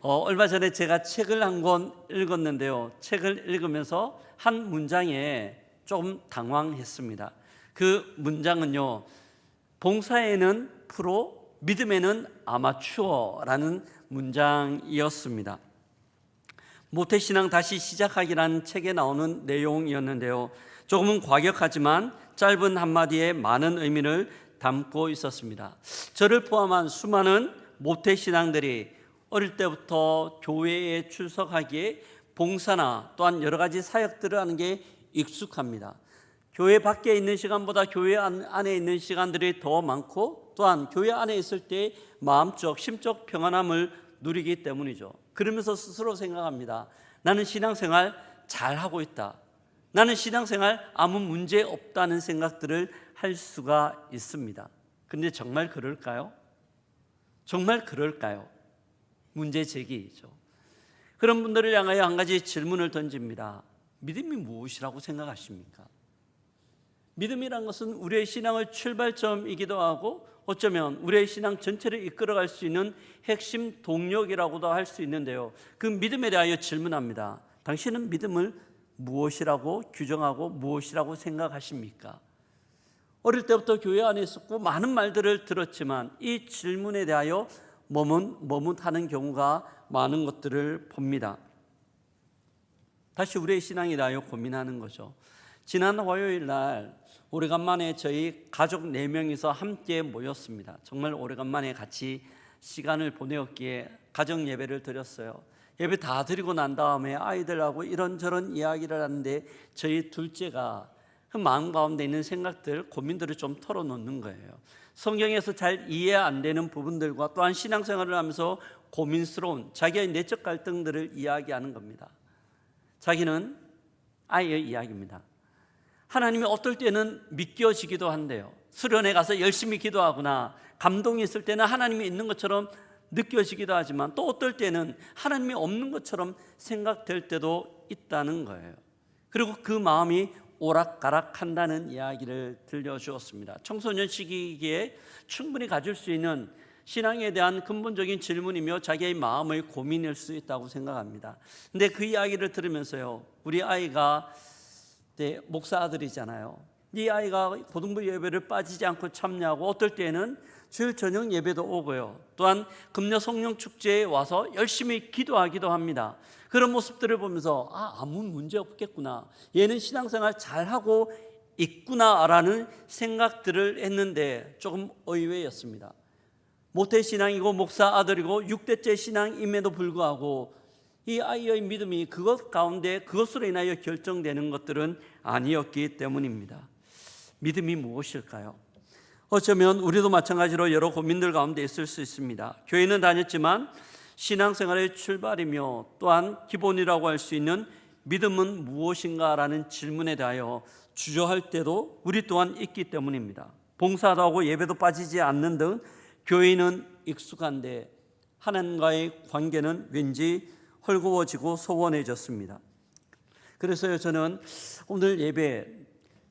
얼마 전에 제가 책을 한 권 읽었는데요. 책을 읽으면서 한 문장에 좀 당황했습니다. 그 문장은요, 봉사에는 프로, 믿음에는 아마추어라는 문장이었습니다. 모태신앙 다시 시작하기라는 책에 나오는 내용이었는데요, 조금은 과격하지만 짧은 한마디에 많은 의미를 담고 있었습니다. 저를 포함한 수많은 모태신앙들이 어릴 때부터 교회에 출석하기에 봉사나 또한 여러 가지 사역들을 하는 게 익숙합니다. 교회 밖에 있는 시간보다 교회 안에 있는 시간들이 더 많고, 또한 교회 안에 있을 때 마음적, 심적 평안함을 누리기 때문이죠. 그러면서 스스로 생각합니다. 나는 신앙생활 잘하고 있다. 나는 신앙생활 아무 문제 없다는 생각들을 할 수가 있습니다. 그런데 정말 그럴까요? 정말 그럴까요? 문제 제기이죠. 그런 분들을 향하여 한 가지 질문을 던집니다. 믿음이 무엇이라고 생각하십니까? 믿음이란 것은 우리의 신앙의 출발점이기도 하고, 어쩌면 우리의 신앙 전체를 이끌어갈 수 있는 핵심 동력이라고도 할 수 있는데요, 그 믿음에 대하여 질문합니다. 당신은 믿음을 무엇이라고 규정하고 무엇이라고 생각하십니까? 어릴 때부터 교회 안에 있었고 많은 말들을 들었지만 이 질문에 대하여 머뭇하는 경우가 많은 것들을 봅니다. 다시 우리의 신앙에 대하여 고민하는 거죠. 지난 화요일 날 오래간만에 저희 가족 4명이서 함께 모였습니다. 정말 오래간만에 같이 시간을 보내었기에 가정 예배를 드렸어요. 예배 다 드리고 난 다음에 아이들하고 이런저런 이야기를 하는데 저희 둘째가 그 마음 가운데 있는 생각들, 고민들을 좀 털어놓는 거예요. 성경에서 잘 이해 안 되는 부분들과 또한 신앙생활을 하면서 고민스러운 자기의 내적 갈등들을 이야기하는 겁니다. 자기는 아이의 이야기입니다. 하나님이 어떨 때는 믿겨지기도 한데요, 수련회 가서 열심히 기도하거나 감동이 있을 때는 하나님이 있는 것처럼 느껴지기도 하지만, 또 어떨 때는 하나님이 없는 것처럼 생각될 때도 있다는 거예요. 그리고 그 마음이 오락가락한다는 이야기를 들려주었습니다. 청소년 시기에 충분히 가질 수 있는 신앙에 대한 근본적인 질문이며 자기의 마음의 고민일 수 있다고 생각합니다. 근데 그 이야기를 들으면서요, 우리 아이가 목사 아들이잖아요. 이 아이가 고등부 예배를 빠지지 않고 참여하고, 어떨 때는 주일 저녁 예배도 오고요, 또한 금요 성령 축제에 와서 열심히 기도하기도 합니다. 그런 모습들을 보면서 아무 문제 없겠구나, 얘는 신앙생활 잘하고 있구나라는 생각들을 했는데 조금 의외였습니다. 모태신앙이고 목사 아들이고 6대째 신앙임에도 불구하고 이 아이의 믿음이 그것 가운데 그것으로 인하여 결정되는 것들은 아니었기 때문입니다. 믿음이 무엇일까요? 어쩌면 우리도 마찬가지로 여러 고민들 가운데 있을 수 있습니다. 교회는 다녔지만 신앙생활의 출발이며 또한 기본이라고 할 수 있는 믿음은 무엇인가라는 질문에 대하여 주저할 때도 우리 또한 있기 때문입니다. 봉사도 하고 예배도 빠지지 않는 등 교회는 익숙한데 하나님과의 관계는 왠지 헐거워지고 소원해졌습니다. 그래서요, 저는 오늘 예배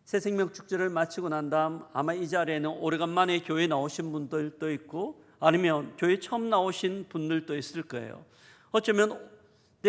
새생명 축제를 마치고 난 다음 아마 이 자리에는 오래간만에 교회 나오신 분들도 있고, 아니면 교회 처음 나오신 분들도 있을 거예요. 어쩌면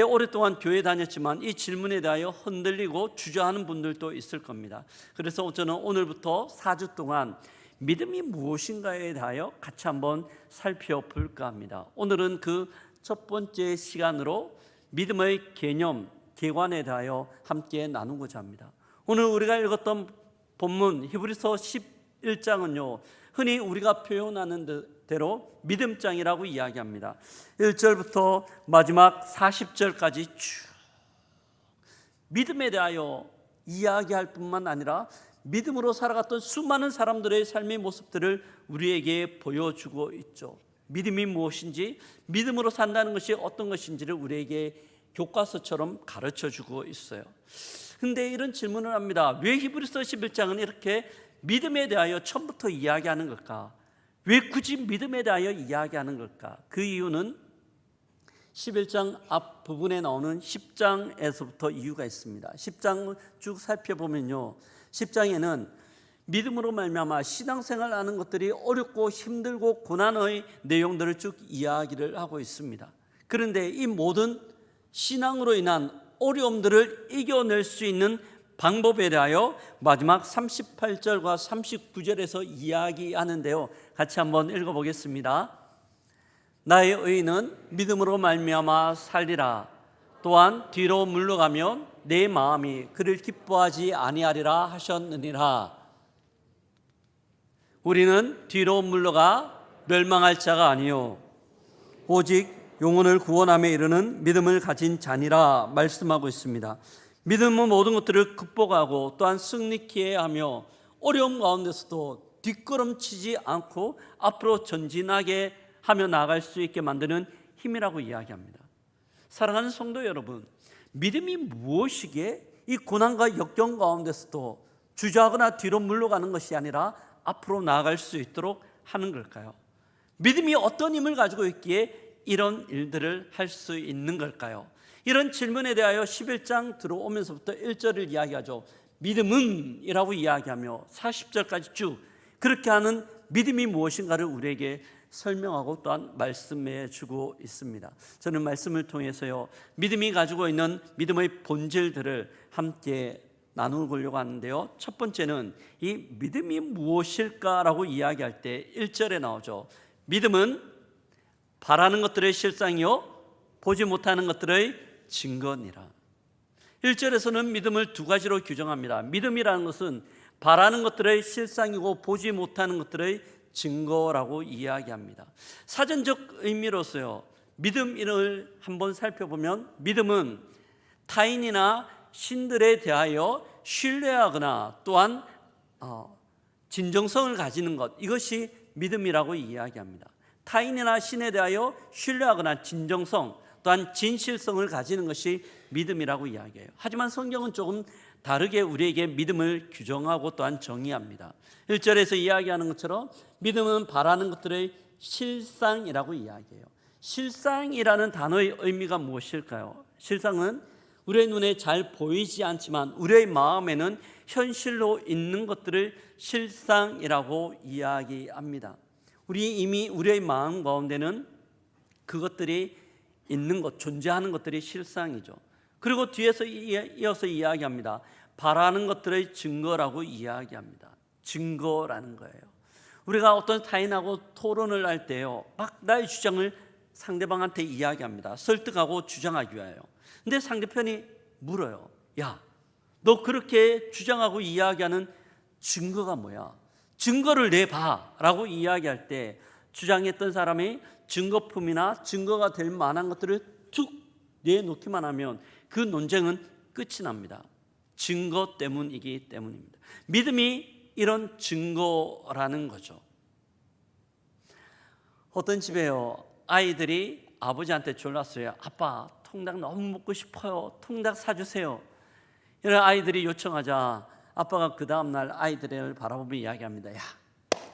오랫동안 교회 다녔지만 이 질문에 대하여 흔들리고 주저하는 분들도 있을 겁니다. 그래서 저는 오늘부터 4주 동안 믿음이 무엇인가에 대하여 같이 한번 살펴볼까 합니다. 오늘은 그 첫 번째 시간으로 믿음의 개념, 개관에 대하여 함께 나누고자 합니다. 오늘 우리가 읽었던 본문 히브리서 11장은요, 흔히 우리가 표현하는 대로 믿음장이라고 이야기합니다. 1절부터 마지막 40절까지 쭉 믿음에 대하여 이야기할 뿐만 아니라 믿음으로 살아갔던 수많은 사람들의 삶의 모습들을 우리에게 보여주고 있죠. 믿음이 무엇인지, 믿음으로 산다는 것이 어떤 것인지를 우리에게 교과서처럼 가르쳐주고 있어요. 그런데 이런 질문을 합니다. 왜 히브리서 11장은 이렇게 믿음에 대하여 처음부터 이야기하는 걸까? 왜 굳이 믿음에 대하여 이야기하는 걸까? 그 이유는 11장 앞부분에 나오는 10장에서부터 이유가 있습니다. 10장을 쭉 살펴보면요, 10장에는 믿음으로 말미암아 신앙생활을 하는 것들이 어렵고 힘들고 고난의 내용들을 쭉 이야기를 하고 있습니다. 그런데 이 모든 신앙으로 인한 어려움들을 이겨낼 수 있는 방법에 대하여 마지막 38절과 39절에서 이야기하는데요. 같이 한번 읽어보겠습니다. 나의 의인은 믿음으로 말미암아 살리라. 또한 뒤로 물러가면 내 마음이 그를 기뻐하지 아니하리라 하셨느니라. 우리는 뒤로 물러가 멸망할 자가 아니요 오직 영혼을 구원함에 이르는 믿음을 가진 자니라 말씀하고 있습니다. 믿음은 모든 것들을 극복하고 또한 승리케 하며 어려움 가운데서도 뒷걸음치지 않고 앞으로 전진하게 하며 나아갈 수 있게 만드는 힘이라고 이야기합니다. 사랑하는 성도 여러분, 믿음이 무엇이기에 이 고난과 역경 가운데서도 주저하거나 뒤로 물러가는 것이 아니라 앞으로 나아갈 수 있도록 하는 걸까요? 믿음이 어떤 힘을 가지고 있기에 이런 일들을 할 수 있는 걸까요? 이런 질문에 대하여 11장 들어오면서부터 1절을 이야기하죠. 믿음은 이라고 이야기하며 40절까지 쭉 그렇게 하는 믿음이 무엇인가를 우리에게 설명하고 또한 말씀해 주고 있습니다. 저는 말씀을 통해서요, 믿음이 가지고 있는 믿음의 본질들을 함께 나누려고 하는데요. 첫 번째는 이 믿음이 무엇일까라고 이야기할 때 1절에 나오죠. 믿음은 바라는 것들의 실상이요 보지 못하는 것들의 증거니라. 1절에서는 믿음을 두 가지로 규정합니다. 믿음이라는 것은 바라는 것들의 실상이고 보지 못하는 것들의 증거라고 이야기합니다. 사전적 의미로서요, 믿음을 한번 살펴보면 믿음은 타인이나 신들에 대하여 신뢰하거나 또한 진정성을 가지는 것, 이것이 믿음이라고 이야기합니다. 타인이나 신에 대하여 신뢰하거나 진정성 또한 진실성을 가지는 것이 믿음이라고 이야기해요. 하지만 성경은 조금 다르게 우리에게 믿음을 규정하고 또한 정의합니다. 1절에서 이야기하는 것처럼 믿음은 바라는 것들의 실상이라고 이야기해요. 실상이라는 단어의 의미가 무엇일까요? 실상은 우리의 눈에 잘 보이지 않지만 우리의 마음에는 현실로 있는 것들을 실상이라고 이야기합니다. 이미 우리의 마음 가운데는 그것들이 있는 것, 존재하는 것들이 실상이죠. 그리고 뒤에서 이어서 이야기합니다. 바라는 것들의 증거라고 이야기합니다. 증거라는 거예요. 우리가 어떤 타인하고 토론을 할 때요, 막 나의 주장을 상대방한테 이야기합니다. 설득하고 주장하기 위하여. 근데 상대편이 물어요. 야, 너 그렇게 주장하고 이야기하는 증거가 뭐야? 증거를 내봐 라고 이야기할 때 주장했던 사람이 증거품이나 증거가 될 만한 것들을 툭 내놓기만 하면 그 논쟁은 끝이 납니다. 증거 때문이기 때문입니다. 믿음이 이런 증거라는 거죠. 어떤 집에요, 아이들이 아버지한테 졸랐어요. 아빠, 통닭 너무 먹고 싶어요. 통닭 사주세요. 이런 아이들이 요청하자 아빠가 그 다음날 아이들을 바라보며 이야기합니다. 야,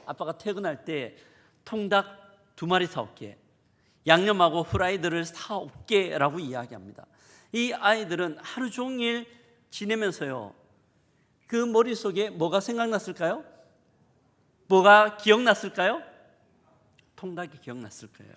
아빠가 퇴근할 때 통닭 2마리 사올게, 양념하고 후라이드를 사올게 라고 이야기합니다. 이 아이들은 하루 종일 지내면서요, 그 머릿속에 뭐가 생각났을까요? 뭐가 기억났을까요? 통닭이 기억났을 거예요.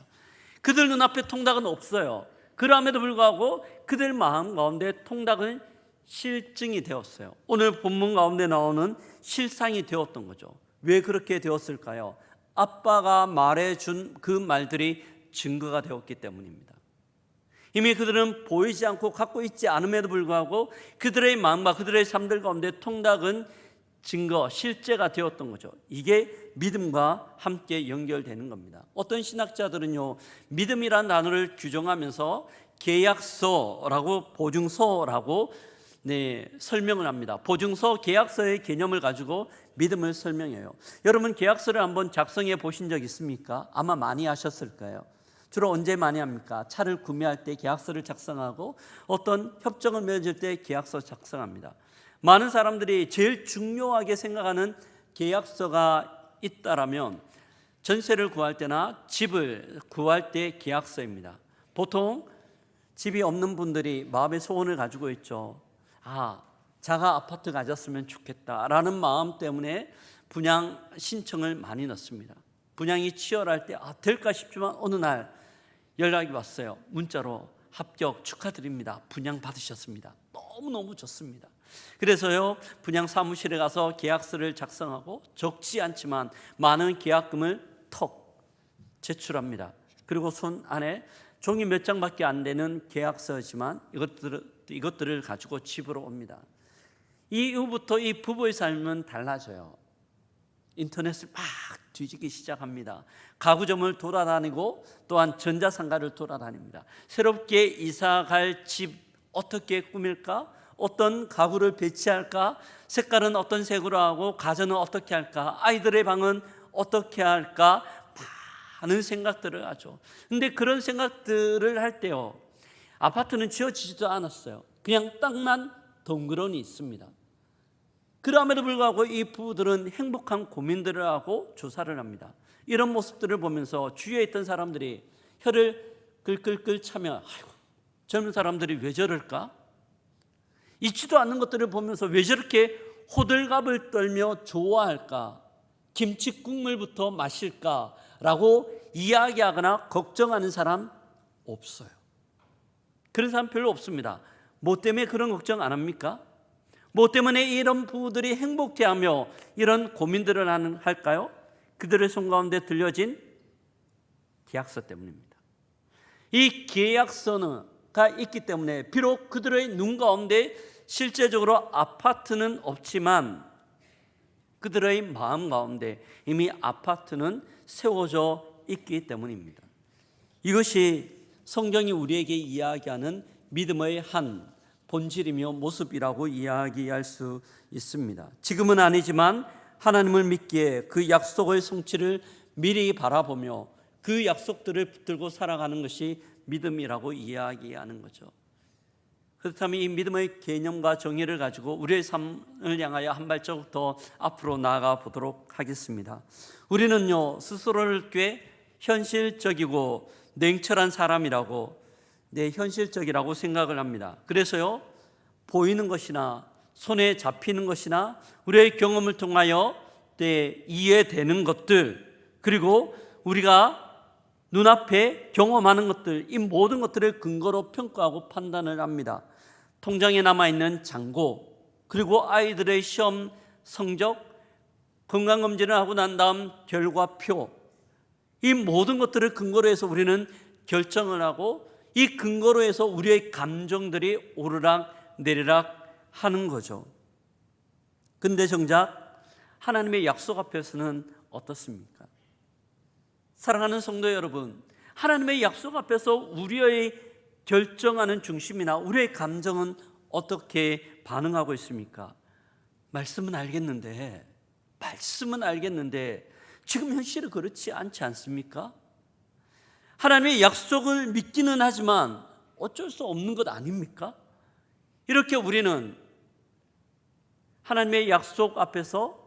그들 눈앞에 통닭은 없어요. 그럼에도 불구하고 그들 마음 가운데 통닭은 실증이 되었어요. 오늘 본문 가운데 나오는 실상이 되었던 거죠. 왜 그렇게 되었을까요? 아빠가 말해준 그 말들이 증거가 되었기 때문입니다. 이미 그들은 보이지 않고 갖고 있지 않음에도 불구하고 그들의 마음과 그들의 삶들 가운데 통닭은 증거, 실제가 되었던 거죠. 이게 믿음과 함께 연결되는 겁니다. 어떤 신학자들은요, 믿음이라는 단어를 규정하면서 계약서라고 보증서라고 설명을 합니다. 보증서, 계약서의 개념을 가지고 믿음을 설명해요. 여러분, 계약서를 한번 작성해 보신 적 있습니까? 아마 많이 하셨을 거예요. 주로 언제 많이 합니까? 차를 구매할 때 계약서를 작성하고 어떤 협정을 맺을 때 계약서 작성합니다. 많은 사람들이 제일 중요하게 생각하는 계약서가 있다라면 전세를 구할 때나 집을 구할 때 계약서입니다. 보통 집이 없는 분들이 마음의 소원을 가지고 있죠. 자가 아파트 가졌으면 좋겠다라는 마음 때문에 분양 신청을 많이 넣습니다. 분양이 치열할 때 될까 싶지만 어느 날 연락이 왔어요. 문자로 합격 축하드립니다. 분양 받으셨습니다. 너무너무 좋습니다. 그래서요, 분양 사무실에 가서 계약서를 작성하고 적지 않지만 많은 계약금을 턱 제출합니다. 그리고 손 안에 종이 몇 장밖에 안 되는 계약서지만 이것들을 가지고 집으로 옵니다. 이후부터 이 부부의 삶은 달라져요. 인터넷을 막 뒤지기 시작합니다. 가구점을 돌아다니고 또한 전자상가를 돌아다닙니다. 새롭게 이사갈 집 어떻게 꾸밀까? 어떤 가구를 배치할까? 색깔은 어떤 색으로 하고 가전은 어떻게 할까? 아이들의 방은 어떻게 할까? 많은 생각들을 하죠. 근데 그런 생각들을 할 때요, 아파트는 지어지지도 않았어요. 그냥 땅만 덩그러니 있습니다. 그럼에도 불구하고 이 부부들은 행복한 고민들을 하고 조사를 합니다. 이런 모습들을 보면서 주위에 있던 사람들이 혀를 끌끌끌 차며, 아이고, 젊은 사람들이 왜 저럴까? 있지도 않는 것들을 보면서 왜 저렇게 호들갑을 떨며 좋아할까? 김치 국물부터 마실까라고 이야기하거나 걱정하는 사람 없어요. 그런 사람 별로 없습니다. 뭐 때문에 그런 걱정 안 합니까? 뭐 때문에 이런 부부들이 행복해하며 이런 고민들을 할까요? 그들의 손 가운데 들려진 계약서 때문입니다. 이 계약서가 있기 때문에 비록 그들의 눈 가운데 실제적으로 아파트는 없지만 그들의 마음 가운데 이미 아파트는 세워져 있기 때문입니다. 이것이 성경이 우리에게 이야기하는 믿음의 한 본질이며 모습이라고 이야기할 수 있습니다. 지금은 아니지만 하나님을 믿기에 그 약속의 성취를 미리 바라보며 그 약속들을 붙들고 살아가는 것이 믿음이라고 이야기하는 거죠. 그렇다면 이 믿음의 개념과 정의를 가지고 우리의 삶을 향하여 한 발자국 더 앞으로 나아가 보도록 하겠습니다. 우리는요, 스스로를 꽤 현실적이고 냉철한 사람이라고, 현실적이라고 생각을 합니다. 그래서요, 보이는 것이나 손에 잡히는 것이나 우리의 경험을 통하여 이해되는 것들, 그리고 우리가 눈앞에 경험하는 것들, 이 모든 것들을 근거로 평가하고 판단을 합니다. 통장에 남아있는 잔고, 그리고 아이들의 시험 성적, 건강검진을 하고 난 다음 결과표, 이 모든 것들을 근거로 해서 우리는 결정을 하고 이 근거로 해서 우리의 감정들이 오르락 내리락 하는 거죠. 근데 정작 하나님의 약속 앞에서는 어떻습니까? 사랑하는 성도 여러분, 하나님의 약속 앞에서 우리의 결정하는 중심이나 우리의 감정은 어떻게 반응하고 있습니까? 말씀은 알겠는데 지금 현실은 그렇지 않지 않습니까? 하나님의 약속을 믿기는 하지만 어쩔 수 없는 것 아닙니까? 이렇게 우리는 하나님의 약속 앞에서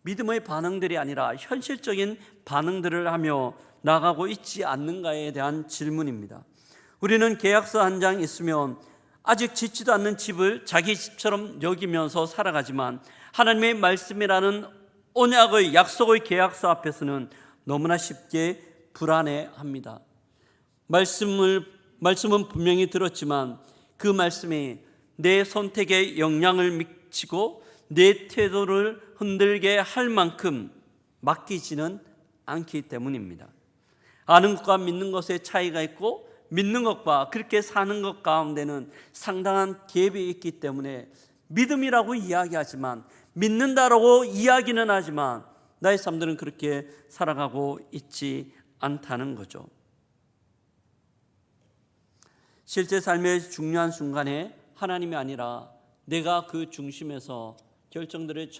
믿음의 반응들이 아니라 현실적인 반응들을 하며 나가고 있지 않는가에 대한 질문입니다. 우리는 계약서 한 장 있으면 아직 짓지도 않는 집을 자기 집처럼 여기면서 살아가지만 하나님의 말씀이라는 언약의 약속의 계약서 앞에서는 너무나 쉽게 불안해합니다. 말씀은 분명히 들었지만 그 말씀이 내 선택에 영향을 미치고 내 태도를 흔들게 할 만큼 맡기지는 않기 때문입니다. 아는 것과 믿는 것의 차이가 있고 믿는 것과 그렇게 사는 것 가운데는 상당한 갭이 있기 때문에 믿음이라고 이야기하지만, 믿는다라고 이야기는 하지만 나의 삶들은 그렇게 살아가고 있지 않다는 거죠. 실제 삶의 중요한 순간에 하나님이 아니라 내가 그 중심에서 결정들을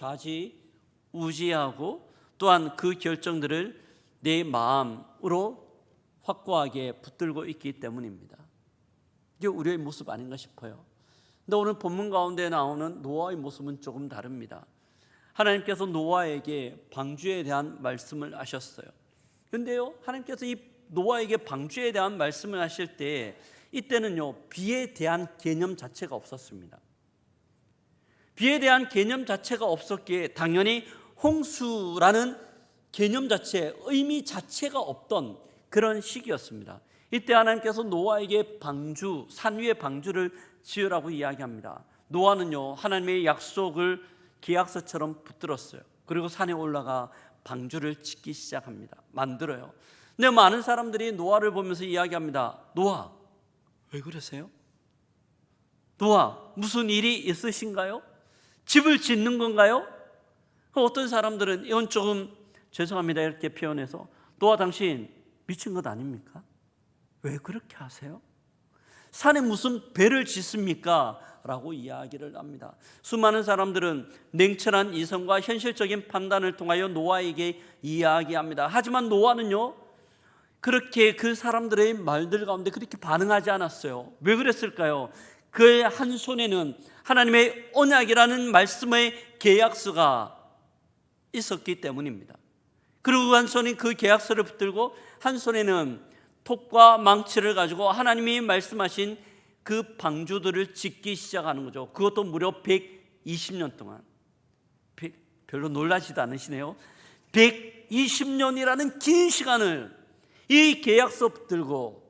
좌지우지하고 또한 그 결정들을 내 마음으로 확고하게 붙들고 있기 때문입니다. 이게 우리의 모습 아닌가 싶어요. 근데 오늘 본문 가운데 나오는 노아의 모습은 조금 다릅니다. 하나님께서 노아에게 방주에 대한 말씀을 하셨어요. 그런데요, 하나님께서 이 노아에게 방주에 대한 말씀을 하실 때 이때는요, 비에 대한 개념 자체가 없었습니다. 비에 대한 개념 자체가 없었기에 당연히 홍수라는 개념 자체, 의미 자체가 없던 그런 시기였습니다. 이때 하나님께서 노아에게 방주, 산 위에 방주를 지으라고 이야기합니다. 노아는요, 하나님의 약속을 계약서처럼 붙들었어요. 그리고 산에 올라가 방주를 짓기 시작합니다. 만들어요. 근데 많은 사람들이 노아를 보면서 이야기합니다. 노아, 왜 그러세요? 노아, 무슨 일이 있으신가요? 집을 짓는 건가요? 어떤 사람들은 이건 조금 죄송합니다 이렇게 표현해서, 노아 당신 미친 것 아닙니까? 왜 그렇게 하세요? 산에 무슨 배를 짓습니까? 라고 이야기를 합니다. 수많은 사람들은 냉철한 이성과 현실적인 판단을 통하여 노아에게 이야기합니다. 하지만 노아는요, 그렇게 그 사람들의 말들 가운데 그렇게 반응하지 않았어요. 왜 그랬을까요? 그의 한 손에는 하나님의 언약이라는 말씀의 계약서가 있었기 때문입니다. 그리고 한 손에 그 계약서를 붙들고 한 손에는 톱과 망치를 가지고 하나님이 말씀하신 그 방주들을 짓기 시작하는 거죠. 그것도 무려 120년 동안. 별로 놀라지도 않으시네요. 120년이라는 긴 시간을 이 계약서 붙들고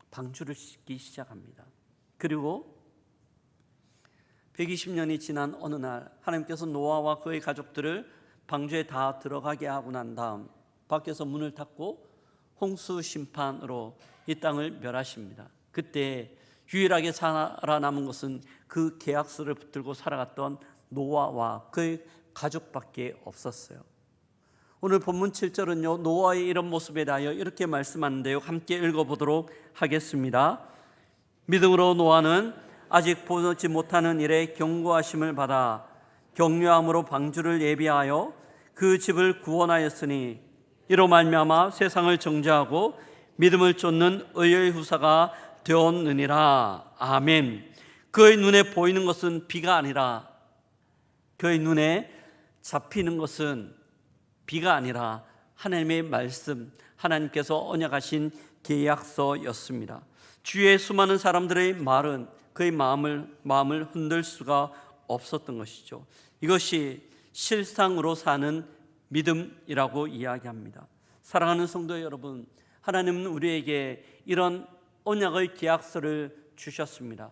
방주를 짓기 시작합니다. 그리고 120년이 지난 어느 날 하나님께서 노아와 그의 가족들을 방주에 다 들어가게 하고 난 다음 밖에서 문을 닫고 홍수 심판으로 이 땅을 멸하십니다. 그때 유일하게 살아남은 것은 그 계약서를 붙들고 살아갔던 노아와 그의 가족밖에 없었어요. 오늘 본문 7절은요, 노아의 이런 모습에 대하여 이렇게 말씀하는데요, 함께 읽어보도록 하겠습니다. 믿음으로 노아는 아직 보지 못하는 일에 경고하심을 받아 격려함으로 방주를 예비하여 그 집을 구원하였으니 이로 말미암아 세상을 정죄하고 믿음을 쫓는 의의 후사가 되었느니라. 아멘. 그의 눈에 보이는 것은 비가 아니라, 그의 눈에 잡히는 것은 비가 아니라 하나님의 말씀, 하나님께서 언약하신 계약서였습니다. 주위의 수많은 사람들의 말은 그의 마음을 흔들 수가 없었던 것이죠. 이것이 실상으로 사는 믿음이라고 이야기합니다. 사랑하는 성도 여러분, 하나님은 우리에게 이런 언약의 계약서를 주셨습니다.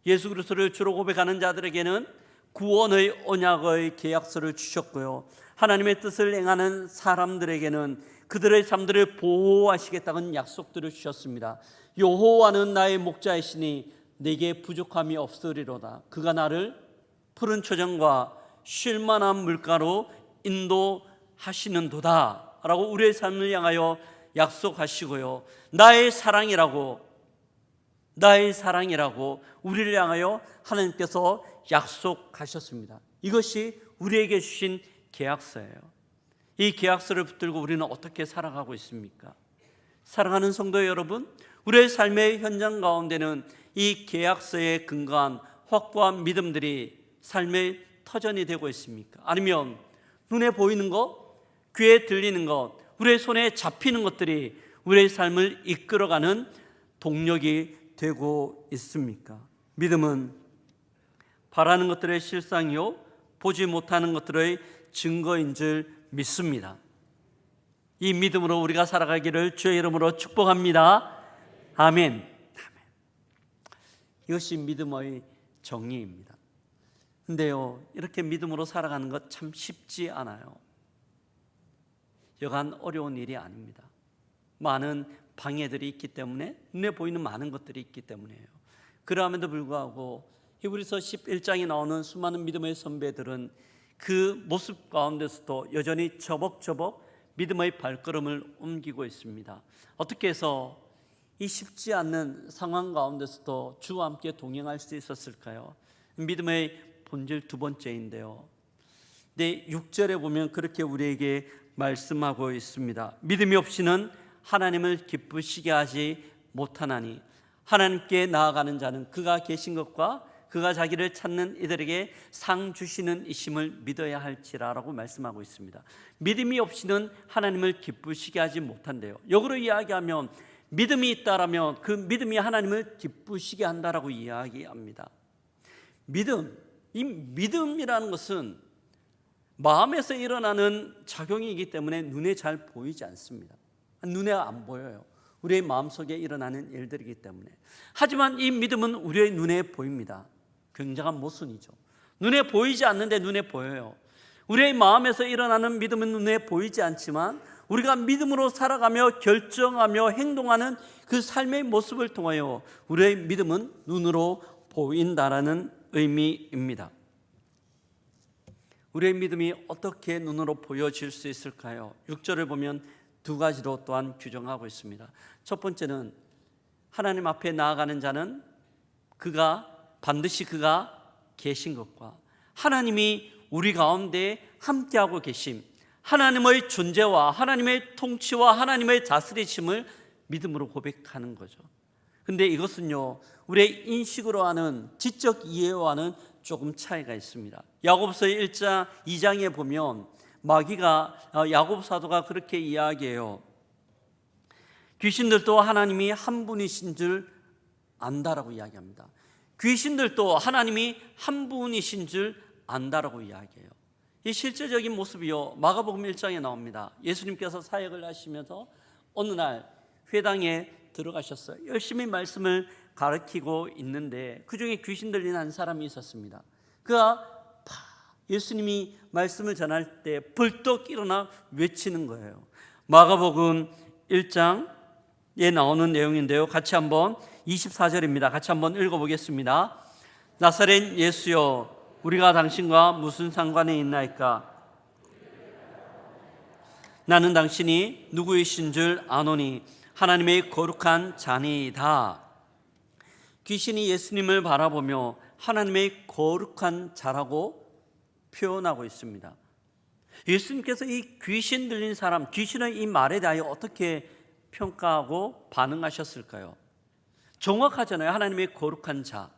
예수 그리스도를 주로 고백하는 자들에게는 구원의 언약의 계약서를 주셨고요, 하나님의 뜻을 행하는 사람들에게는 그들의 삶들을 보호하시겠다는 약속들을 주셨습니다. 여호와는 나의 목자이시니 내게 부족함이 없으리로다. 그가 나를 푸른 초정과 쉴만한 물가로 인도하시는도다 라고 우리의 삶을 향하여 약속하시고요, 나의 사랑이라고 우리를 향하여 하나님께서 약속하셨습니다. 이것이 우리에게 주신 계약서예요. 이 계약서를 붙들고 우리는 어떻게 살아가고 있습니까? 사랑하는 성도 여러분, 우리의 삶의 현장 가운데는 이 계약서에 근거한 확고한 믿음들이 삶의 터전이 되고 있습니까? 아니면 눈에 보이는 것, 귀에 들리는 것, 우리의 손에 잡히는 것들이 우리의 삶을 이끌어가는 동력이 되고 있습니까? 믿음은 바라는 것들의 실상이요 보지 못하는 것들의 증거인 줄 믿습니다. 이 믿음으로 우리가 살아가기를 주의 이름으로 축복합니다. 아멘. 이것이 믿음의 정의입니다. 근데요, 이렇게 믿음으로 살아가는 것 참 쉽지 않아요. 여간 어려운 일이 아닙니다. 많은 방해들이 있기 때문에, 눈에 보이는 많은 것들이 있기 때문이에요. 그럼에도 불구하고 히브리서 11장에 나오는 수많은 믿음의 선배들은 그 모습 가운데서도 여전히 저벅저벅 믿음의 발걸음을 옮기고 있습니다. 어떻게 해서 이 쉽지 않는 상황 가운데서도 주와 함께 동행할 수 있었을까요? 믿음의 본질 두 번째인데요, 네, 6절에 보면 그렇게 우리에게 말씀하고 있습니다. 믿음이 없이는 하나님을 기쁘시게 하지 못하나니 하나님께 나아가는 자는 그가 계신 것과 그가 자기를 찾는 이들에게 상 주시는 이심을 믿어야 할지라라고 말씀하고 있습니다. 믿음이 없이는 하나님을 기쁘시게 하지 못한대요. 역으로 이야기하면 믿음이 있다라면 그 믿음이 하나님을 기쁘시게 한다라고 이야기합니다. 이 믿음이라는 것은 마음에서 일어나는 작용이기 때문에 눈에 잘 보이지 않습니다. 눈에 안 보여요. 우리의 마음속에 일어나는 일들이기 때문에. 하지만 이 믿음은 우리의 눈에 보입니다. 굉장한 모순이죠. 눈에 보이지 않는데 눈에 보여요. 우리의 마음에서 일어나는 믿음은 눈에 보이지 않지만 우리가 믿음으로 살아가며 결정하며 행동하는 그 삶의 모습을 통하여 우리의 믿음은 눈으로 보인다라는 의미입니다. 우리의 믿음이 어떻게 눈으로 보여질 수 있을까요? 6절을 보면 두 가지로 또한 규정하고 있습니다. 첫 번째는 하나님 앞에 나아가는 자는 반드시 그가 계신 것과 하나님이 우리 가운데 함께하고 계심, 하나님의 존재와 하나님의 통치와 하나님의 다스리심을 믿음으로 고백하는 거죠. 근데 이것은요, 우리의 인식으로 하는 지적 이해와는 조금 차이가 있습니다. 야고보서 1장 2장에 보면 마귀가 야고보 사도가 그렇게 이야기해요. 귀신들도 하나님이 한 분이신 줄 안다라고 이야기합니다. 귀신들도 하나님이 한 분이신 줄 안다라고 이야기해요. 이 실제적인 모습이요, 마가복음 1장에 나옵니다. 예수님께서 사역을 하시면서 어느 날 회당에 들어가셨어요. 열심히 말씀을 가르치고 있는데 그 중에 귀신 들린 한 사람이 있었습니다. 그가 예수님이 말씀을 전할 때 벌떡 일어나 외치는 거예요. 마가복음 1장에 나오는 내용인데요, 같이 한번 24절입니다. 같이 한번 읽어보겠습니다. 나사렛 예수여, 우리가 당신과 무슨 상관이 있나이까? 나는 당신이 누구이신 줄 아노니 하나님의 거룩한 자니이다. 귀신이 예수님을 바라보며 하나님의 거룩한 자라고 표현하고 있습니다. 예수님께서 이 귀신 들린 사람, 귀신의 이 말에 대하여 어떻게 평가하고 반응하셨을까요? 정확하잖아요. 하나님의 거룩한 자.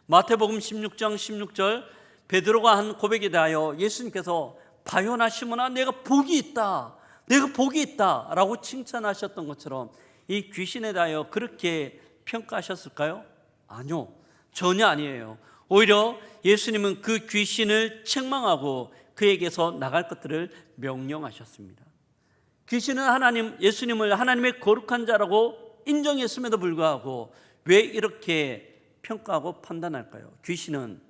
마태복음 16장 16절 베드로가 한 고백에 대하여 예수님께서 바요나 시몬아 내가 복이 있다, 내가 복이 있다 라고 칭찬하셨던 것처럼 이 귀신에 대하여 그렇게 평가하셨을까요? 아니요, 전혀 아니에요. 오히려 예수님은 그 귀신을 책망하고 그에게서 나갈 것들을 명령하셨습니다. 귀신은 예수님을 하나님의 거룩한 자라고 인정했음에도 불구하고 왜 이렇게 평가하고 판단할까요? 귀신은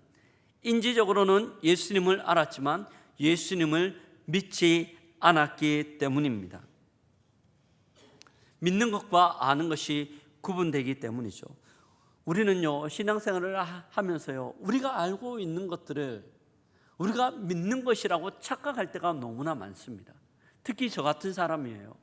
인지적으로는 예수님을 알았지만 예수님을 믿지 않았기 때문입니다. 믿는 것과 아는 것이 구분되기 때문이죠. 우리는요, 신앙생활을 하면서요, 우리가 알고 있는 것들을 우리가 믿는 것이라고 착각할 때가 너무나 많습니다. 특히 저 같은 사람이에요.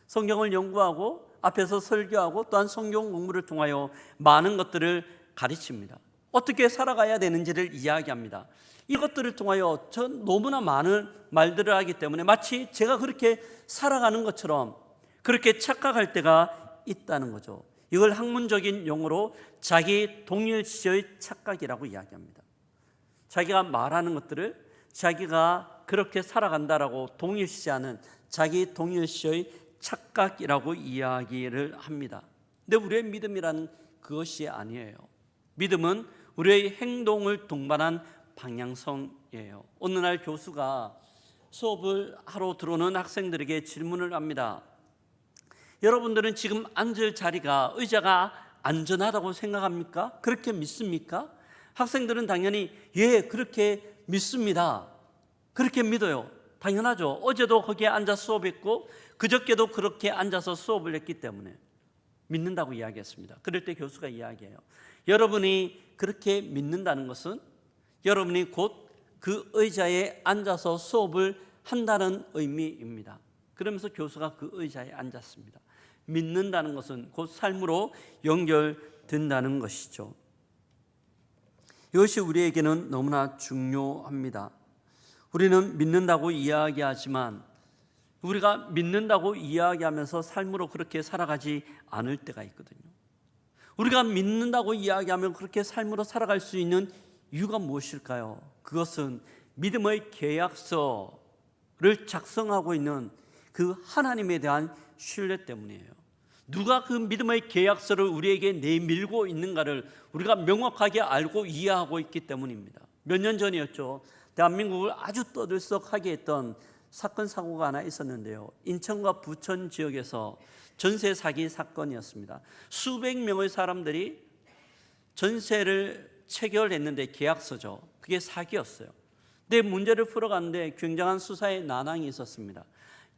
성경을 연구하고 앞에서 설교하고 또한 성경 공부를 통하여 많은 것들을 가르칩니다. 어떻게 살아가야 되는지를 이야기합니다. 이것들을 통하여 전 너무나 많은 말들을 하기 때문에 마치 제가 그렇게 살아가는 것처럼 그렇게 착각할 때가 있다는 거죠. 이걸 학문적인 용어로 자기 동일시의 착각이라고 이야기합니다. 자기가 말하는 것들을 자기가 그렇게 살아간다라고 동일시하는 자기 동일시의 착각이라고 이야기를 합니다. 근데 우리의 믿음이란 그것이 아니에요. 믿음은 우리의 행동을 동반한 방향성이에요. 어느 날 교수가 수업을 하러 들어오는 학생들에게 질문을 합니다. 여러분들은 지금 앉을 자리가, 의자가 안전하다고 생각합니까? 그렇게 믿습니까? 학생들은 당연히 예, 그렇게 믿습니다. 그렇게 믿어요. 당연하죠. 어제도 거기에 앉아 수업했고 그저께도 그렇게 앉아서 수업을 했기 때문에 믿는다고 이야기했습니다. 그럴 때 교수가 이야기해요. 여러분이 그렇게 믿는다는 것은 여러분이 곧 그 의자에 앉아서 수업을 한다는 의미입니다. 그러면서 교수가 그 의자에 앉았습니다. 믿는다는 것은 곧 삶으로 연결된다는 것이죠. 이것이 우리에게는 너무나 중요합니다. 우리는 믿는다고 이야기하지만 우리가 믿는다고 이야기하면서 삶으로 그렇게 살아가지 않을 때가 있거든요. 우리가 믿는다고 이야기하면 그렇게 삶으로 살아갈 수 있는 이유가 무엇일까요? 그것은 믿음의 계약서를 작성하고 있는 그 하나님에 대한 신뢰 때문이에요. 누가 그 믿음의 계약서를 우리에게 내밀고 있는가를 우리가 명확하게 알고 이해하고 있기 때문입니다. 몇 년 전이었죠. 대한민국을 아주 떠들썩하게 했던 사건 사고가 하나 있었는데요. 인천과 부천 지역에서 전세 사기 사건이었습니다. 수백 명의 사람들이 전세를 체결했는데 계약서죠. 그게 사기였어요. 근데 문제를 풀어가는데 굉장한 수사의 난항이 있었습니다.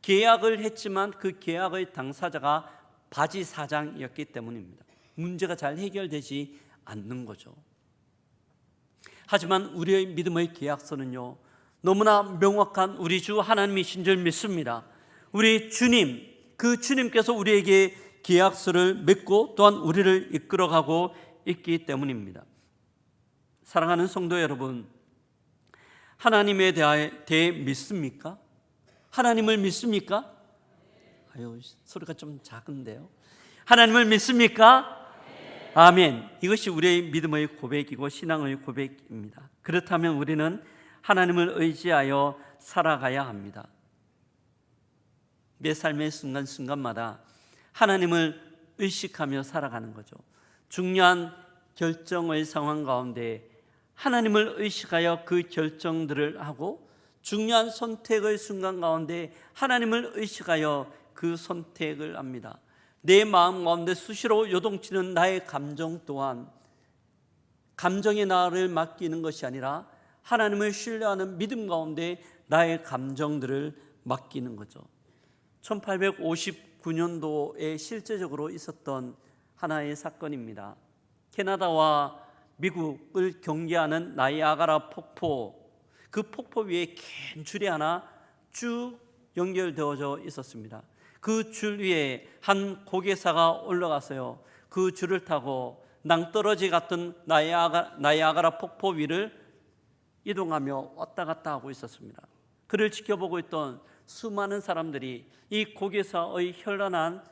계약을 했지만 그 계약의 당사자가 바지 사장이었기 때문입니다. 문제가 잘 해결되지 않는 거죠. 하지만 우리의 믿음의 계약서는요, 너무나 명확한 우리 주 하나님이신 줄 믿습니다. 우리 주님, 그 주님께서 우리에게 계약서를 맺고 또한 우리를 이끌어가고 있기 때문입니다. 사랑하는 성도 여러분, 하나님에 대해 믿습니까? 하나님을 믿습니까? 아유, 소리가 좀 작은데요. 하나님을 믿습니까? 아멘. 이것이 우리의 믿음의 고백이고 신앙의 고백입니다. 그렇다면 우리는 하나님을 의지하여 살아가야 합니다. 내 삶의 순간순간마다 하나님을 의식하며 살아가는 거죠. 중요한 결정의 상황 가운데 하나님을 의식하여 그 결정들을 하고, 중요한 선택의 순간 가운데 하나님을 의식하여 그 선택을 합니다. 내 마음 가운데 수시로 요동치는 나의 감정 또한 감정의 나를 맡기는 것이 아니라 하나님을 신뢰하는 믿음 가운데 나의 감정들을 맡기는 거죠. 1859년도에 실제적으로 있었던 하나의 사건입니다. 캐나다와 미국을 경계하는 나이아가라 폭포, 그 폭포 위에 긴 줄이 하나 쭉 연결되어져 있었습니다. 그 줄 위에 한 고개사가 올라가서요, 그 줄을 타고 낭떠러지 같은 나이아가라 폭포 위를 이동하며 왔다 갔다 하고 있었습니다. 그를 지켜보고 있던 수많은 사람들이 이 고개사의 현란한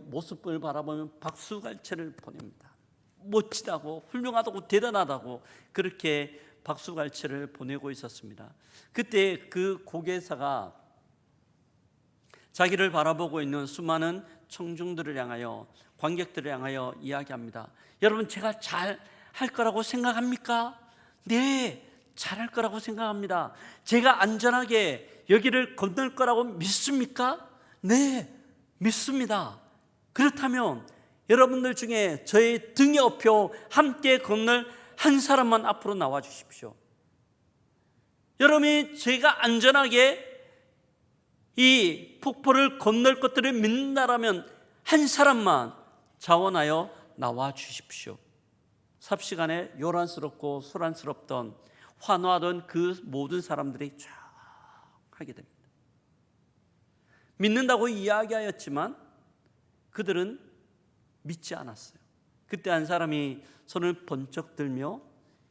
모습을 바라보며 박수갈채를 보냅니다. 멋지다고, 훌륭하다고, 대단하다고 그렇게 박수갈채를 보내고 있었습니다. 그때 그 고개사가 자기를 바라보고 있는 수많은 청중들을 향하여, 관객들을 향하여 이야기합니다. 여러분, 제가 잘 할 거라고 생각합니까? 네, 잘할 거라고 생각합니다. 제가 안전하게 여기를 건널 거라고 믿습니까? 네, 믿습니다. 그렇다면 여러분들 중에 저의 등에 업혀 함께 건널 한 사람만 앞으로 나와 주십시오. 여러분이 제가 안전하게 이 폭포를 건널 것들을 믿는다라면 한 사람만 자원하여 나와 주십시오. 삽시간에 요란스럽고 소란스럽던, 환호하던 그 모든 사람들이 쫙 하게 됩니다. 믿는다고 이야기하였지만 그들은 믿지 않았어요. 그때 한 사람이 손을 번쩍 들며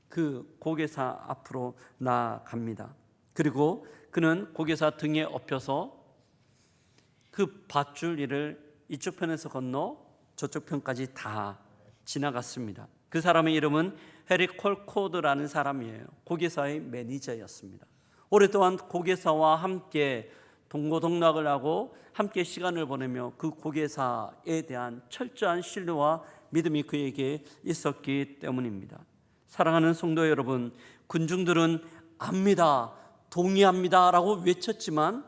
그 고개사 앞으로 나아갑니다. 그리고 그는 고개사 등에 업혀서 그 밧줄 위를 이쪽 편에서 건너 저쪽 편까지 다 지나갔습니다. 그 사람의 이름은 해리 콜코드라는 사람이에요. 고개사의 매니저였습니다. 오랫동안 고개사와 함께 동고동락을 하고 함께 시간을 보내며 그 고개사에 대한 철저한 신뢰와 믿음이 그에게 있었기 때문입니다. 사랑하는 성도 여러분, 군중들은 압니다, 동의합니다 라고 외쳤지만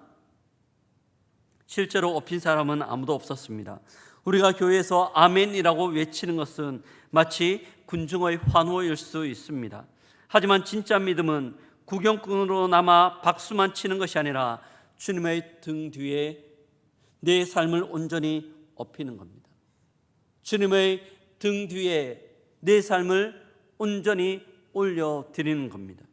실제로 업힌 사람은 아무도 없었습니다. 우리가 교회에서 아멘이라고 외치는 것은 마치 군중의 환호일 수 있습니다. 하지만 진짜 믿음은 구경꾼으로 남아 박수만 치는 것이 아니라 주님의 등 뒤에 내 삶을 온전히 업히는 겁니다. 주님의 등 뒤에 내 삶을 온전히 올려드리는 겁니다.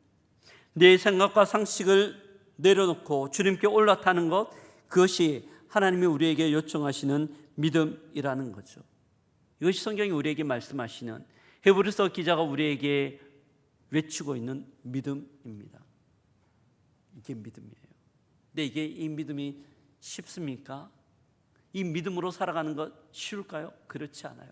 내 생각과 상식을 내려놓고 주님께 올라타는 것, 그것이 하나님이 우리에게 요청하시는 믿음이라는 거죠. 이것이 성경이 우리에게 말씀하시는, 히브리서 기자가 우리에게 외치고 있는 믿음입니다. 이게 믿음이에요. 근데 이 믿음이 쉽습니까? 이 믿음으로 살아가는 것 쉬울까요? 그렇지 않아요.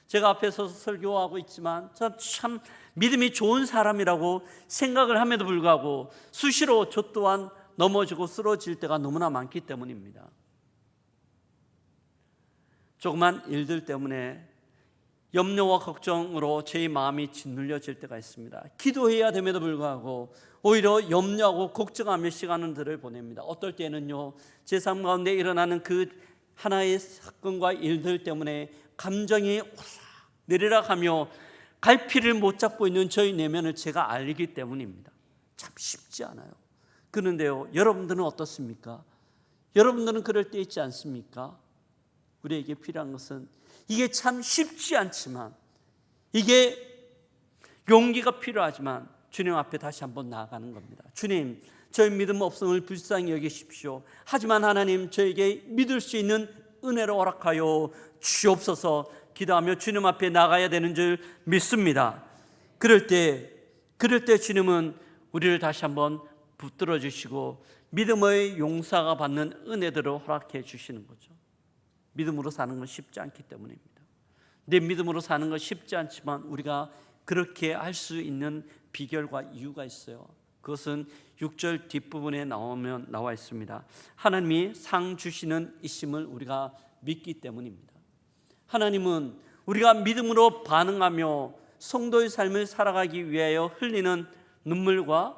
제가 앞에 서서 설교하고 있지만 저 참 믿음이 좋은 사람이라고 생각을 함에도 불구하고 수시로 저 또한 넘어지고 쓰러질 때가 너무나 많기 때문입니다. 조그만 일들 때문에 염려와 걱정으로 제 마음이 짓눌려질 때가 있습니다. 기도해야 됨에도 불구하고 오히려 염려하고 걱정하며 시간들을 보냅니다. 어떨 때는요, 제 삶 가운데 일어나는 그 하나의 사건과 일들 때문에 감정이 오르락 내리락 하며 갈피를 못 잡고 있는 저희 내면을 제가 알기 때문입니다. 참 쉽지 않아요. 그런데요, 여러분들은 어떻습니까? 여러분들은 그럴 때 있지 않습니까? 우리에게 필요한 것은 이게 참 쉽지 않지만, 이게 용기가 필요하지만 주님 앞에 다시 한번 나아가는 겁니다. 주님, 저희 믿음 없음을 불쌍히 여기십시오. 하지만 하나님, 저에게 믿을 수 있는 은혜를 허락하여 주옵소서 기도하며 주님 앞에 나가야 되는 줄 믿습니다. 그럴 때 주님은 우리를 다시 한번 붙들어 주시고 믿음의 용사가 받는 은혜들을 허락해 주시는 거죠. 믿음으로 사는 건 쉽지 않기 때문입니다. 내 믿음으로 사는 건 쉽지 않지만 우리가 그렇게 할 수 있는 비결과 이유가 있어요. 그것은 6절 뒷부분에 나와 있습니다. 하나님이 상 주시는 이심을 우리가 믿기 때문입니다. 하나님은 우리가 믿음으로 반응하며 성도의 삶을 살아가기 위하여 흘리는 눈물과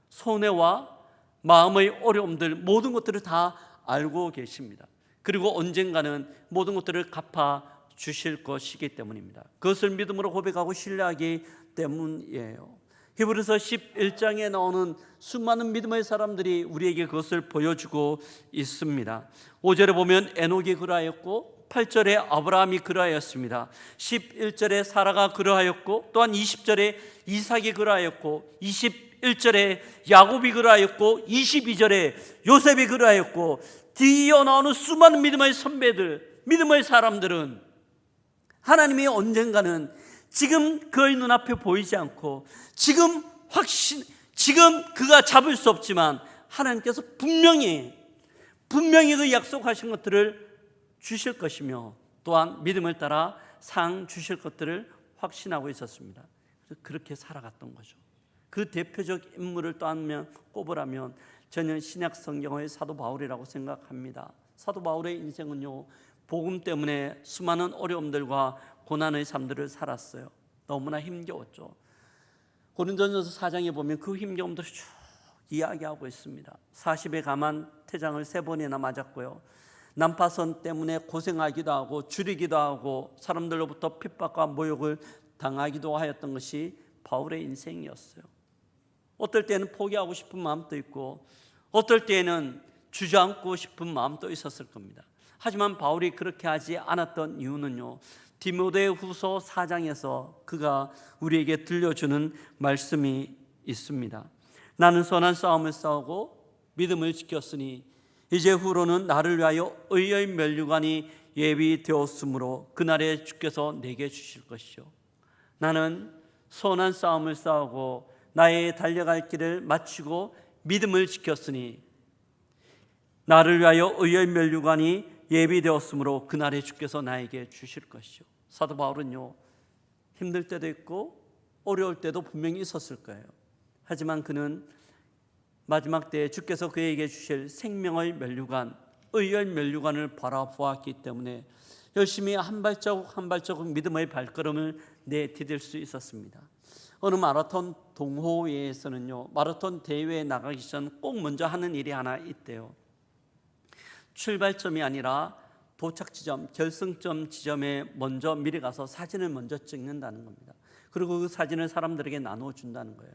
손해와 마음의 어려움들, 모든 것들을 다 알고 계십니다. 그리고 언젠가는 모든 것들을 갚아 주실 것이기 때문입니다. 그것을 믿음으로 고백하고 신뢰하기 때문이에요. 히브리서 11장에 나오는 수많은 믿음의 사람들이 우리에게 그것을 보여주고 있습니다. 5절에 보면 에녹이 그러하였고 8절에 아브라함이 그러하였습니다. 11절에 사라가 그러하였고 또한 20절에 이삭이 그러하였고 21절에 야곱이 그러하였고 22절에 요셉이 그러하였고 뒤이어 나오는 수많은 믿음의 선배들, 믿음의 사람들은 하나님이 언젠가는 지금 그의 눈앞에 보이지 않고 지금 그가 잡을 수 없지만 하나님께서 분명히 그 약속하신 것들을 주실 것이며 또한 믿음을 따라 상 주실 것들을 확신하고 있었습니다. 그래서 그렇게 살아갔던 거죠. 그 대표적 인물을 또 한 명 꼽으라면 저는 신약 성경의 사도 바울이라고 생각합니다. 사도 바울의 인생은요, 복음 때문에 수많은 어려움들과 고난의 삶들을 살았어요. 너무나 힘겨웠죠. 고린도전서 4장에 보면 그 힘겨움들을 쭉 이야기하고 있습니다. 40에 감한 태장을 3번이나 맞았고요. 난파선 때문에 고생하기도 하고 줄이기도 하고 사람들로부터 핍박과 모욕을 당하기도 하였던 것이 바울의 인생이었어요. 어떨 때는 포기하고 싶은 마음도 있고 어떨 때는 주저앉고 싶은 마음도 있었을 겁니다. 하지만 바울이 그렇게 하지 않았던 이유는요, 디모데후서 4장에서 그가 우리에게 들려주는 말씀이 있습니다. 나는 선한 싸움을 싸우고 믿음을 지켰으니 이제후로는 나를 위하여 의의 면류관이 예비되었으므로 그날에 주께서 내게 주실 것이요 나는 선한 싸움을 싸우고 나의 달려갈 길을 마치고 믿음을 지켰으니 나를 위하여 의의 면류관이 예비되었으므로 그날에 주께서 나에게 주실 것이요. 사도 바울은요, 힘들 때도 있고 어려울 때도 분명히 있었을 거예요. 하지만 그는 마지막 때에 주께서 그에게 주실 생명의 면류관, 의의 면류관을 바라보았기 때문에 열심히 한 발자국 한 발자국 믿음의 발걸음을 내디딜 수 있었습니다. 어느 마라톤 동호회에서는요, 마라톤 대회에 나가기 전 꼭 먼저 하는 일이 하나 있대요. 출발점이 아니라 도착 지점, 결승점 지점에 먼저 미리 가서 사진을 먼저 찍는다는 겁니다. 그리고 그 사진을 사람들에게 나눠준다는 거예요.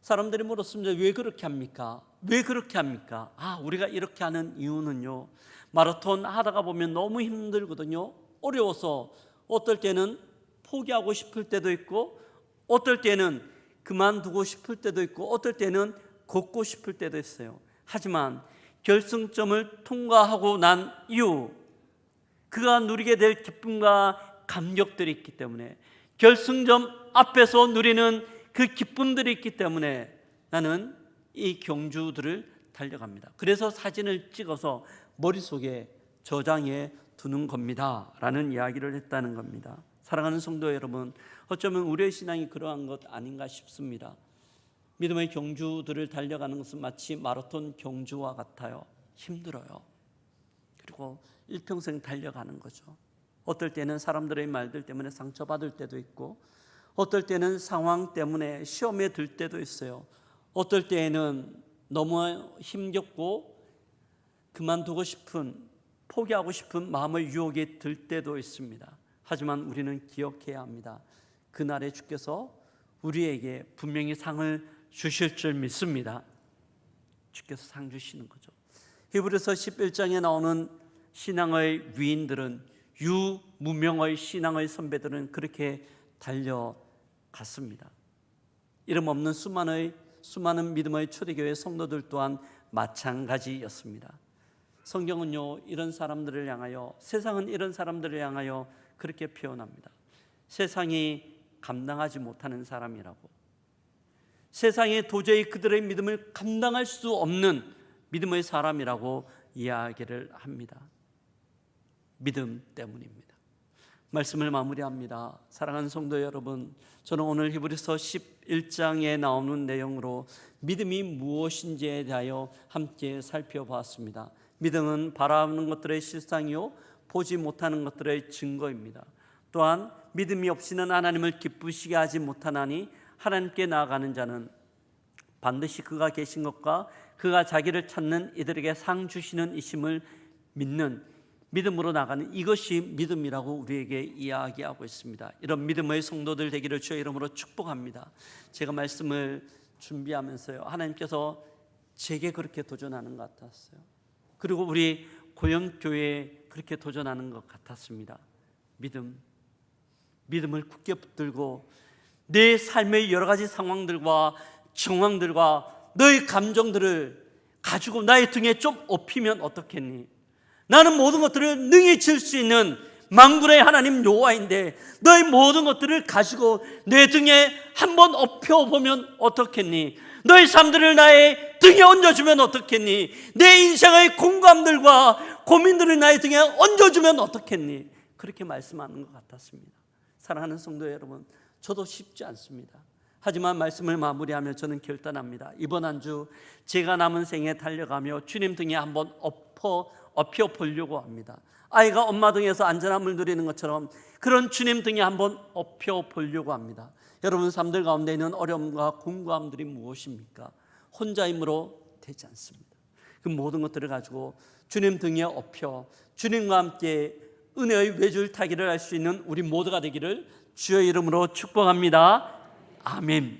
사람들이 물었습니다. 왜 그렇게 합니까? 왜 그렇게 합니까? 우리가 이렇게 하는 이유는요, 마라톤 하다가 보면 너무 힘들거든요. 어려워서 어떨 때는 포기하고 싶을 때도 있고 어떨 때는 그만두고 싶을 때도 있고 어떨 때는 걷고 싶을 때도 있어요. 하지만 결승점을 통과하고 난 이후 그가 누리게 될 기쁨과 감격들이 있기 때문에, 결승점 앞에서 누리는 그 기쁨들이 있기 때문에 나는 이 경주들을 달려갑니다. 그래서 사진을 찍어서 머릿속에 저장해 두는 겁니다 라는 이야기를 했다는 겁니다. 사랑하는 성도 여러분, 어쩌면 우리의 신앙이 그러한 것 아닌가 싶습니다. 믿음의 경주들을 달려가는 것은 마치 마라톤 경주와 같아요. 힘들어요. 그리고 일평생 달려가는 거죠. 어떨 때는 사람들의 말들 때문에 상처받을 때도 있고 어떨 때는 상황 때문에 시험에 들 때도 있어요. 어떨 때에는 너무 힘겹고 그만두고 싶은 포기하고 싶은 마음의 유혹이 들 때도 있습니다. 하지만 우리는 기억해야 합니다. 그날에 주께서 우리에게 분명히 상을 주실 줄 믿습니다. 주께서 상 주시는 거죠. 히브리서 11장에 나오는 신앙의 위인들은, 유무명의 신앙의 선배들은 그렇게 달려갔습니다. 이름 없는 수많은 믿음의 초대교회 성도들 또한 마찬가지였습니다. 성경은요, 이런 사람들을 향하여, 세상은 이런 사람들을 향하여 그렇게 표현합니다. 세상이 감당하지 못하는 사람이라고, 세상에 도저히 그들의 믿음을 감당할 수 없는 믿음의 사람이라고 이야기를 합니다. 믿음 때문입니다. 말씀을 마무리합니다. 사랑하는 성도 여러분, 저는 오늘 히브리서 11장에 나오는 내용으로 믿음이 무엇인지에 대하여 함께 살펴보았습니다. 믿음은 바라는 것들의 실상이요 보지 못하는 것들의 증거입니다. 또한 믿음이 없이는 하나님을 기쁘시게 하지 못하나니 하나님께 나아가는 자는 반드시 그가 계신 것과 그가 자기를 찾는 이들에게 상 주시는 이심을 믿는, 믿음으로 나가는, 이것이 믿음이라고 우리에게 이야기하고 있습니다. 이런 믿음의 성도들 되기를 주의 이름으로 축복합니다. 제가 말씀을 준비하면서요, 하나님께서 제게 그렇게 도전하는 것 같았어요. 그리고 우리 고영교회에 그렇게 도전하는 것 같았습니다. 믿음을 굳게 붙들고 내 삶의 여러 가지 상황들과 정황들과 너의 감정들을 가지고 나의 등에 좀 업히면 어떻겠니? 나는 모든 것들을 능히 질 수 있는 만군의 하나님 여호와인데 너의 모든 것들을 가지고 내 등에 한번 엎혀보면 어떻겠니? 너의 삶들을 나의 등에 얹어주면 어떻겠니? 내 인생의 공감들과 고민들을 나의 등에 얹어주면 어떻겠니? 그렇게 말씀하는 것 같았습니다. 사랑하는 성도 여러분, 저도 쉽지 않습니다. 하지만 말씀을 마무리하며 저는 결단합니다. 이번 한 주 제가 남은 생에 달려가며 주님 등에 한번 엎혀 보려고 합니다. 아이가 엄마 등에서 안전함을 누리는 것처럼 그런 주님 등에 한번 엎혀 보려고 합니다. 여러분 삶들 가운데 있는 어려움과 공고함들이 무엇입니까? 혼자 힘으로 되지 않습니다. 그 모든 것들을 가지고 주님 등에 엎혀 주님과 함께 은혜의 외줄 타기를 할 수 있는 우리 모두가 되기를 주의 이름으로 축복합니다. 아멘.